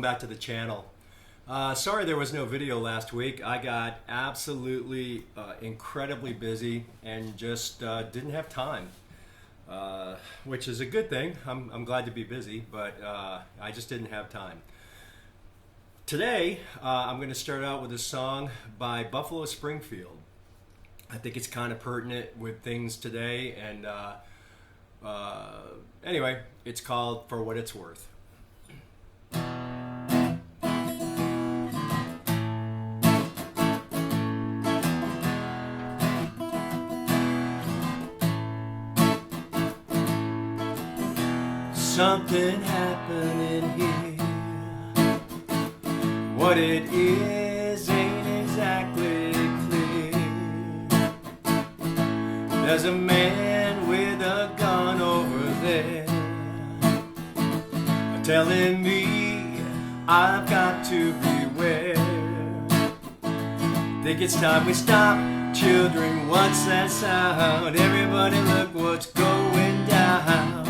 back to the channel. Sorry there was no video last week. I got absolutely incredibly busy and just didn't have time, which is a good thing. I'm glad to be busy, but I just didn't have time. Today I'm going to start out with a song by Buffalo Springfield. I think it's kind of pertinent with things today, and anyway, it's called For What It's Worth. Something happening here. What it is ain't exactly clear. There's a man with a gun over there telling me I've got to beware. Think it's time we stop. Children, what's that sound? Everybody look what's going down.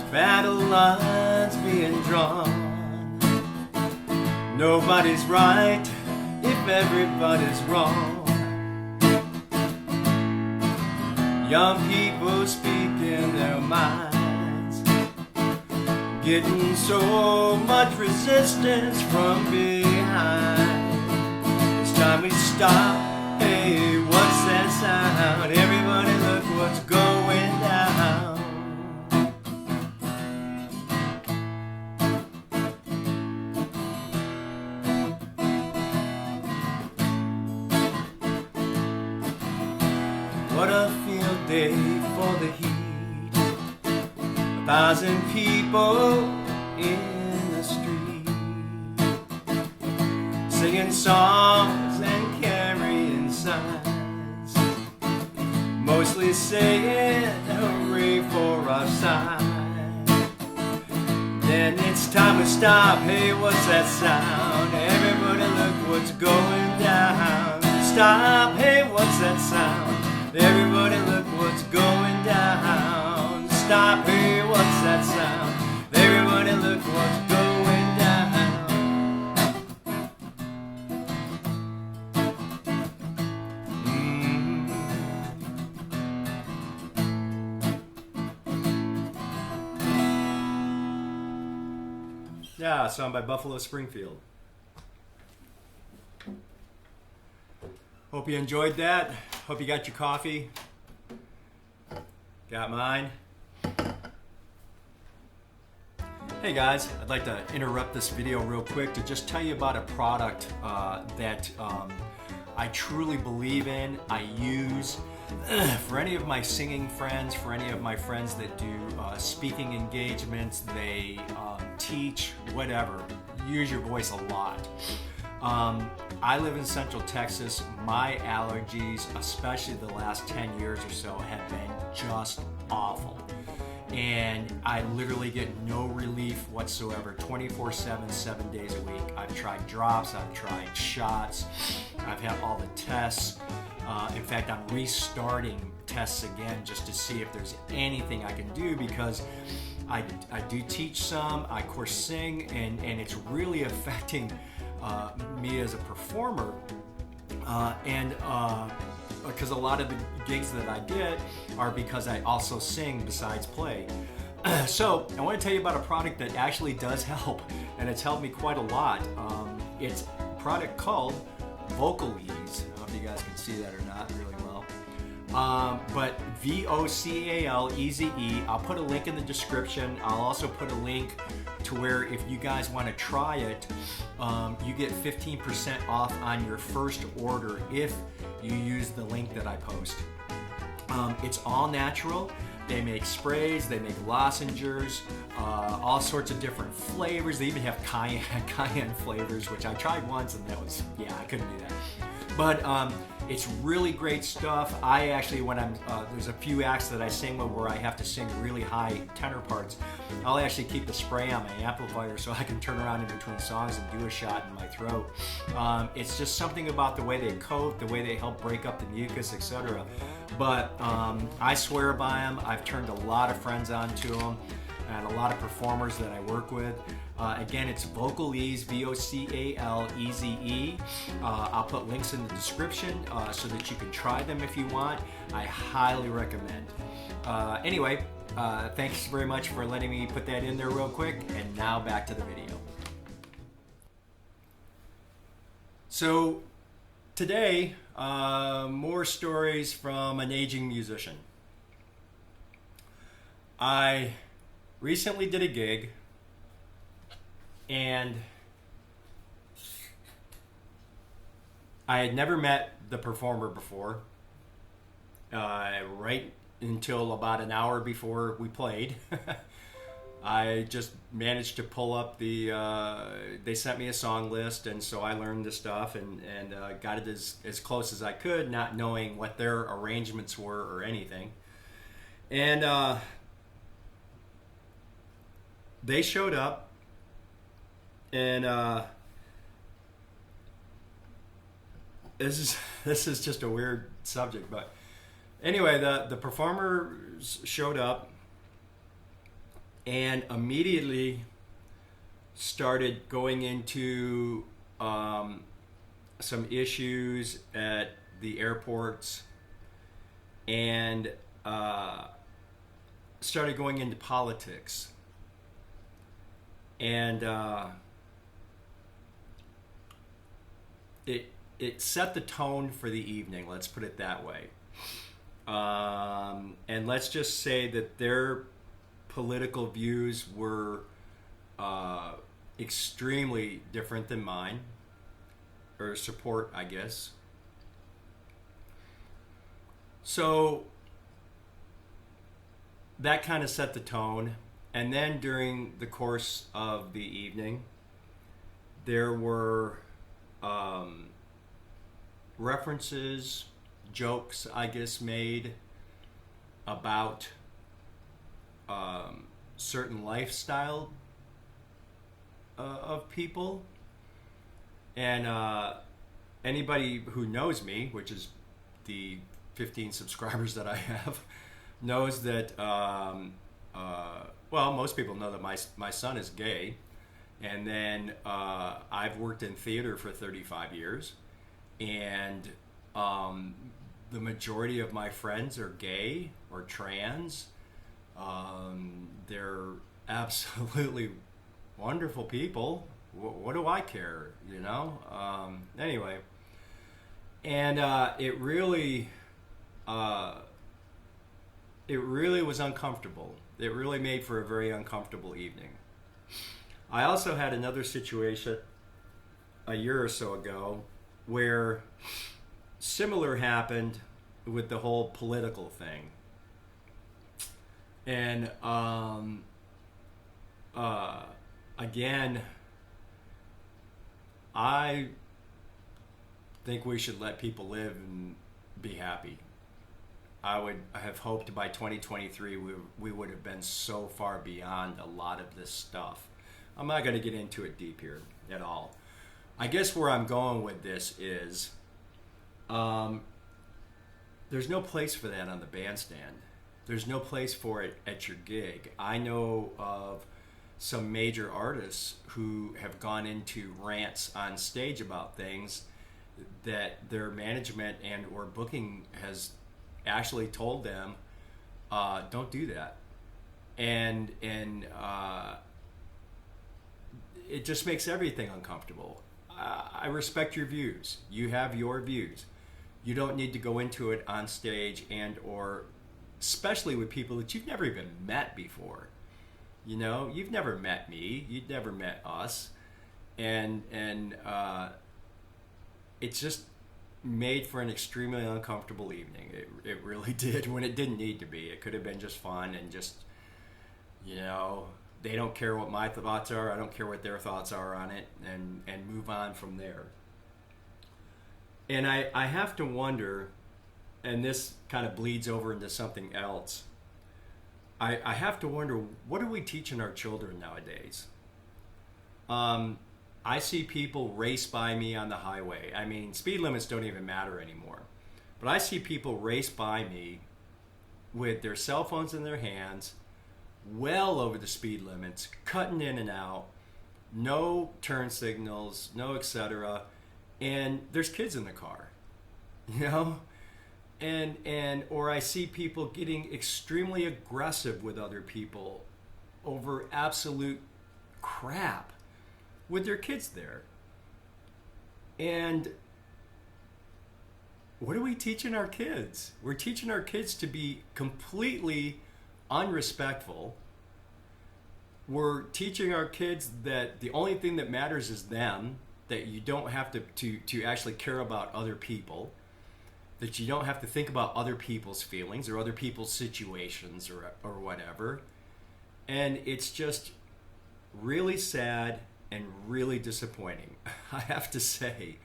Battle lines being drawn. Nobody's right if everybody's wrong. Young people speaking their minds, getting so much resistance from behind. It's time we stop. Hey, what's that sound? Everybody look what's going down. What a field day for the heat. 1,000 people in the street, singing songs and carrying signs, mostly saying hooray for our side. Then it's time to stop. Hey, what's that sound? Everybody look what's going down. Stop. Hey, what's that sound? Everybody look what's going down. Stop, hey, what's that sound? Everybody look what's going down. Yeah, a song by Buffalo Springfield. Hope you enjoyed that. Hope you got your coffee. Got mine. Hey guys, I'd like to interrupt this video real quick to just tell you about a product that I truly believe in, I use. For any of my singing friends, for any of my friends that do speaking engagements, they teach, whatever, use your voice a lot. I live in Central Texas. My allergies, especially the last 10 years or so, have been just awful. And I literally get no relief whatsoever, 24/7, 7 days a week. I've tried drops, I've tried shots, I've had all the tests. In fact, I'm restarting tests again just to see if there's anything I can do, because I do teach some, I of course sing, and it's really affecting me as a performer, because a lot of the gigs that I get are because I also sing besides play. So I want to tell you about a product that actually does help, and it's helped me quite a lot. It's a product called Vocal Ease. I don't know if you guys can see that or not really well. But VOCAL-EZE. I'll put a link in the description. I'll also put a link to where if you guys want to try it, you get 15% off on your first order if you use the link that I post. It's all natural. They make sprays, they make lozenges, all sorts of different flavors. They even have cayenne flavors, which I tried once and that was, yeah, I couldn't do that. But It's really great stuff. I actually, when I'm there's a few acts that I sing with where I have to sing really high tenor parts, I'll actually keep the spray on my amplifier so I can turn around in between songs and do a shot in my throat. It's just something about the way they coat, the way they help break up the mucus, etc. But I swear by them. I've turned a lot of friends onto them and a lot of performers that I work with. Again, it's Vocaleze, Vocaleze. I'll put links in the description so that you can try them if you want. I highly recommend. Anyway, thanks very much for letting me put that in there real quick. And now back to the video. So today, more stories from an aging musician. I recently did a gig, and I had never met the performer before, right until about an hour before we played. I just managed to pull up the, they sent me a song list, and so I learned the stuff and got it as close as I could, not knowing what their arrangements were or anything. And they showed up, and this is just a weird subject, but anyway, the performers showed up and immediately started going into some issues at the airports, and started going into politics. And it set the tone for the evening, let's put it that way. And let's just say that their political views were extremely different than mine, or support, I guess. So that kind of set the tone. And then during the course of the evening, there were references, jokes, I guess, made about certain lifestyle of people. And anybody who knows me, which is the 15 subscribers that I have, knows that well, most people know that my son is gay, and then I've worked in theater for 35 years, and the majority of my friends are gay or trans. They're absolutely wonderful people. What do I care, you know? Anyway, and it really was uncomfortable. It really made for a very uncomfortable evening. I also had another situation a year or so ago where similar happened with the whole political thing. And again, I think we should let people live and be happy. I would have hoped by 2023 we would have been so far beyond a lot of this stuff. I'm not going to get into it deep here at all. I guess where I'm going with this is there's no place for that on the bandstand. There's no place for it at your gig. I know of some major artists who have gone into rants on stage about things that their management and or booking has actually told them, don't do that. And it just makes everything uncomfortable. I respect your views. You have your views. You don't need to go into it on stage and or especially with people that you've never even met before. You know, you've never met me. You've never met us. And it's just made for an extremely uncomfortable evening. It really did, when it didn't need to be. It could have been just fun and just, you know, they don't care what my thoughts are. I don't care what their thoughts are on it, and move on from there. And I have to wonder, and this kind of bleeds over into something else. I have to wonder, what are we teaching our children nowadays? I see people race by me on the highway. I mean, speed limits don't even matter anymore. But I see people race by me with their cell phones in their hands, well over the speed limits, cutting in and out, no turn signals, no etc. And there's kids in the car, you know? And or I see people getting extremely aggressive with other people over absolute crap with their kids there. And what are we teaching our kids? We're teaching our kids to be completely unrespectful. We're teaching our kids that the only thing that matters is them, that you don't have to actually care about other people, that you don't have to think about other people's feelings or other people's situations or whatever. And it's just really sad and really disappointing, I have to say.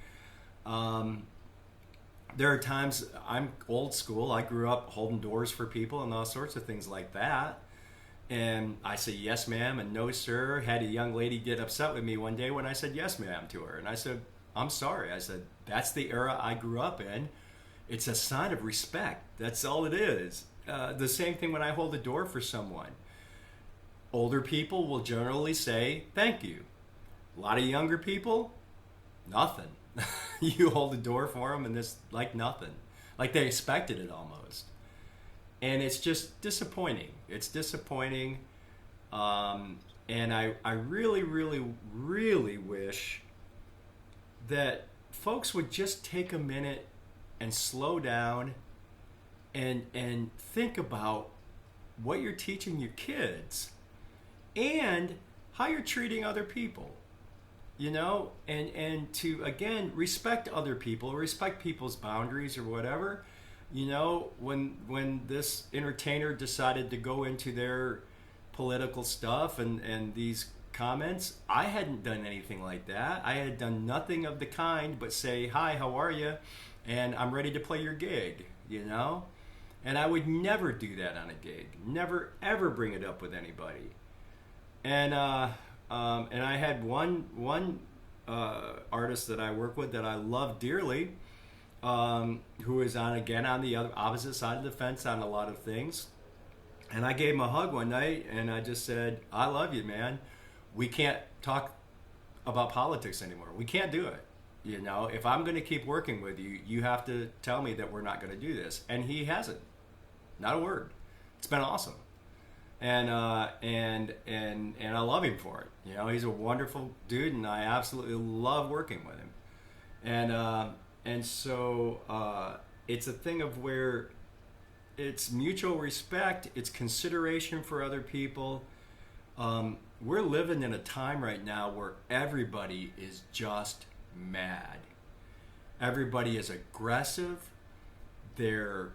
There are times, I'm old school, I grew up holding doors for people and all sorts of things like that. And I say yes ma'am and no sir. Had a young lady get upset with me one day when I said yes ma'am to her. And I said, I'm sorry. I said, that's the era I grew up in. It's a sign of respect. That's all it is. The same thing when I hold the door for someone. Older people will generally say thank you. A lot of younger people, nothing. You hold the door for them and it's like nothing. Like they expected it almost. And it's just disappointing. It's disappointing. And I really, really, really wish that folks would just take a minute and slow down and think about what you're teaching your kids and how you're treating other people. You know, and to, again, respect other people, respect people's boundaries or whatever. You know, when this entertainer decided to go into their political stuff and these comments, I hadn't done anything like that. I had done nothing of the kind but say, hi, how are you? And I'm ready to play your gig, you know? And I would never do that on a gig. Never, ever bring it up with anybody. And I had one artist that I work with that I love dearly, who is on the other opposite side of the fence on a lot of things. And I gave him a hug one night and I just said, I love you, man. We can't talk about politics anymore. We can't do it. You know, if I'm going to keep working with you, you have to tell me that we're not going to do this. And he hasn't. Not a word. It's been awesome. And I love him for it. You know, he's a wonderful dude, and I absolutely love working with him. And so it's a thing of where it's mutual respect, it's consideration for other people. We're living in a time right now where everybody is just mad. Everybody is aggressive. They'll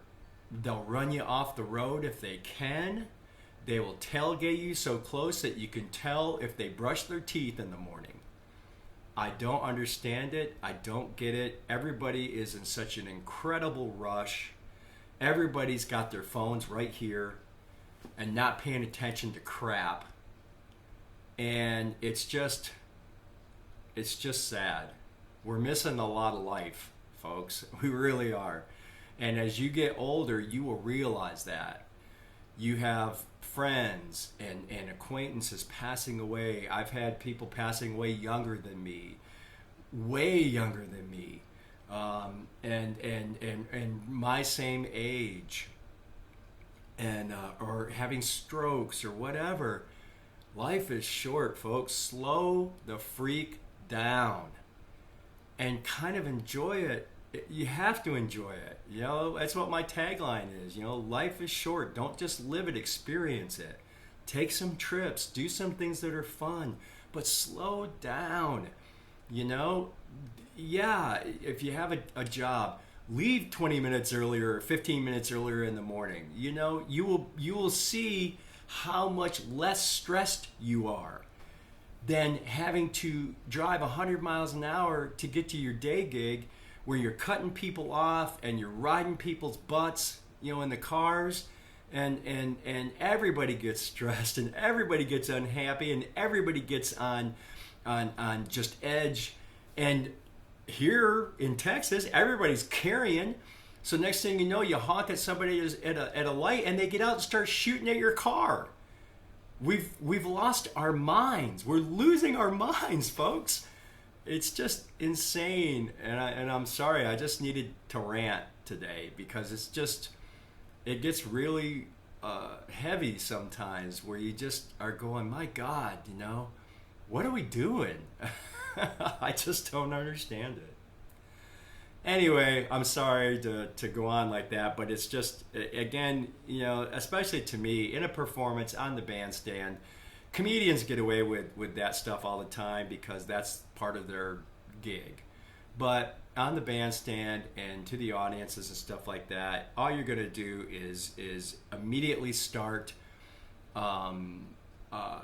run you off the road if they can. They will tailgate you so close that you can tell if they brush their teeth in the morning. I don't understand it. I don't get it. Everybody is in such an incredible rush. Everybody's got their phones right here and not paying attention to crap. And it's just sad. We're missing a lot of life, folks. We really are. And as you get older, you will realize that. You have friends and acquaintances passing away. I've had people passing away younger than me, way younger than me, and my same age, and or having strokes or whatever. Life is short, folks. Slow the freak down and kind of enjoy it. You have to enjoy it. You know, that's what my tagline is. You know, life is short. Don't just live it, experience it. Take some trips, do some things that are fun, but slow down. You know, yeah, if you have a job, leave 20 minutes earlier or 15 minutes earlier in the morning. You know, you will see how much less stressed you are than having to drive 100 miles an hour to get to your day gig where you're cutting people off and you're riding people's butts, you know, in the cars, and everybody gets stressed and everybody gets unhappy and everybody gets on just edge. And here in Texas, everybody's carrying. So next thing you know, you honk at somebody at a light and they get out and start shooting at your car. We've lost our minds. We're losing our minds, folks. It's just insane. And I'm sorry, I just needed to rant today because it gets really heavy sometimes where you just are going, my God, you know, what are we doing? I just don't understand it. Anyway, I'm sorry to go on like that, but it's just, again, you know, especially to me, in a performance on the bandstand, comedians get away with that stuff all the time because that's part of their gig. But on the bandstand and to the audiences and stuff like that, all you're going to do is immediately start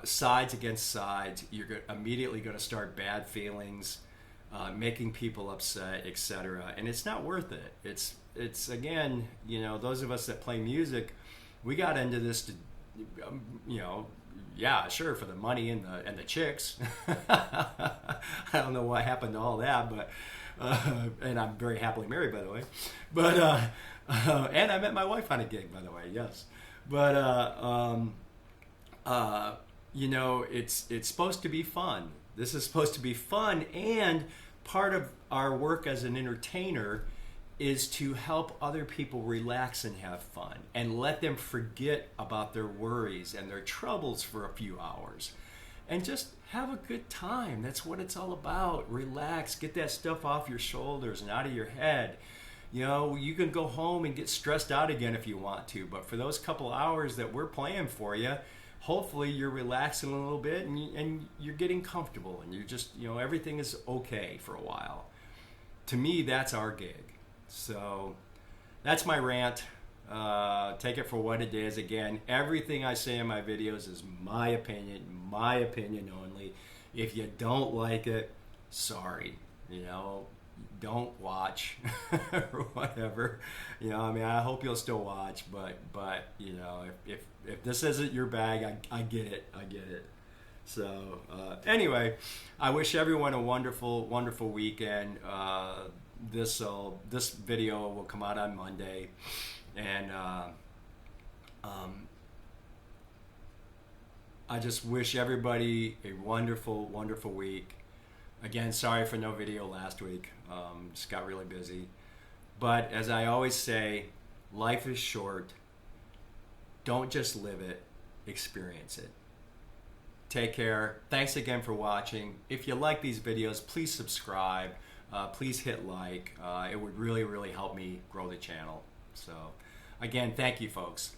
sides against sides. You're immediately going to start bad feelings, making people upset, etc. And it's not worth it. It's again, you know, those of us that play music, we got into this to, you know, yeah, sure, for the money and the chicks. I don't know what happened to all that, but and I'm very happily married, by the way. But and I met my wife on a gig, by the way. Yes, but you know, it's supposed to be fun. This is supposed to be fun, and part of our work as an entertainer is to help other people relax and have fun and let them forget about their worries and their troubles for a few hours and just have a good time. That's what it's all about. Relax, get that stuff off your shoulders and out of your head. You know, you can go home and get stressed out again if you want to, but for those couple hours that we're playing for you, hopefully you're relaxing a little bit and you're getting comfortable and you're just, you know, everything is okay for a while. To me, that's our gig. So that's my rant. Take it for what it is. Again, everything I say in my videos is my opinion only. If you don't like it, sorry. You know, don't watch or whatever. You know, I mean, I hope you'll still watch, but you know, if this isn't your bag, I get it. So anyway, I wish everyone a wonderful weekend. This video will come out on Monday, and I just wish everybody a wonderful week. Again, sorry for no video last week. Just got really busy. But as I always say, life is short. Don't just live it, experience it. Take care. Thanks again for watching. If you like these videos, please subscribe. Please hit like. It would really help me grow the channel. So again, thank you, folks.